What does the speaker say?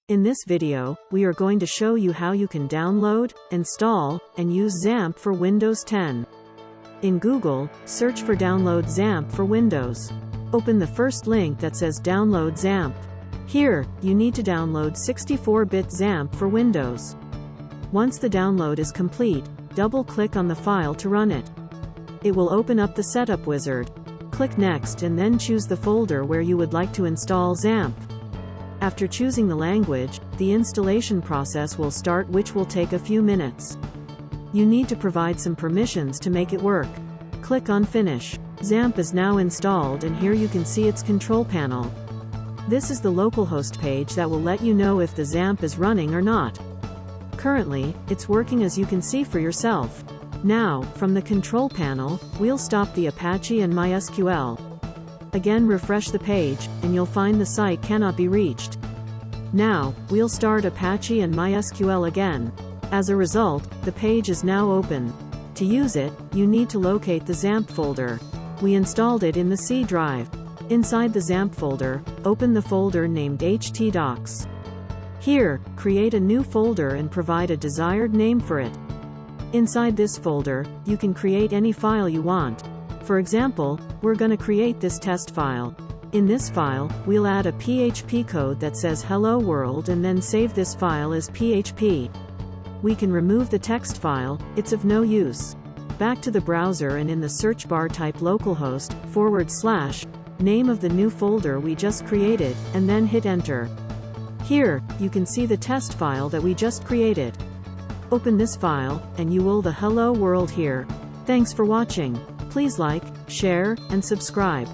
In this video, we are going to show you how you can download, install, and use Xampp for Windows 10. In Google, search for Download Xampp for Windows. Open the first link that says Download Xampp. Here, you need to download 64-bit Xampp for Windows. Once the download is complete, double-click on the file to run it. It will open up the setup wizard. Click Next and then choose the folder where you would like to install Xampp. After choosing the language, the installation process will start, which will take a few minutes. You need to provide some permissions to make it work. Click on Finish. Xampp is now installed, and here you can see its control panel. This is the localhost page that will let you know if the Xampp is running or not. Currently, it's working, as you can see for yourself. Now, from the control panel, we'll stop the Apache and MySQL. Again, refresh the page, and you'll find the site cannot be reached. Now, we'll start Apache and MySQL again. As a result, the page is now open. To use it, you need to locate the Xampp folder. We installed it in the C drive. Inside the Xampp folder, open the folder named htdocs. Here, create a new folder and provide a desired name for it. Inside this folder, you can create any file you want. For example, we're going to create this test file. In this file, we'll add a PHP code that says hello world and then save this file as PHP. We can remove the text file, it's of no use. Back to the browser, and in the search bar type localhost / name of the new folder we just created, and then hit enter. Here, you can see the test file that we just created. Open this file, and you will the hello world here. Thanks for watching. Please like, share, and subscribe.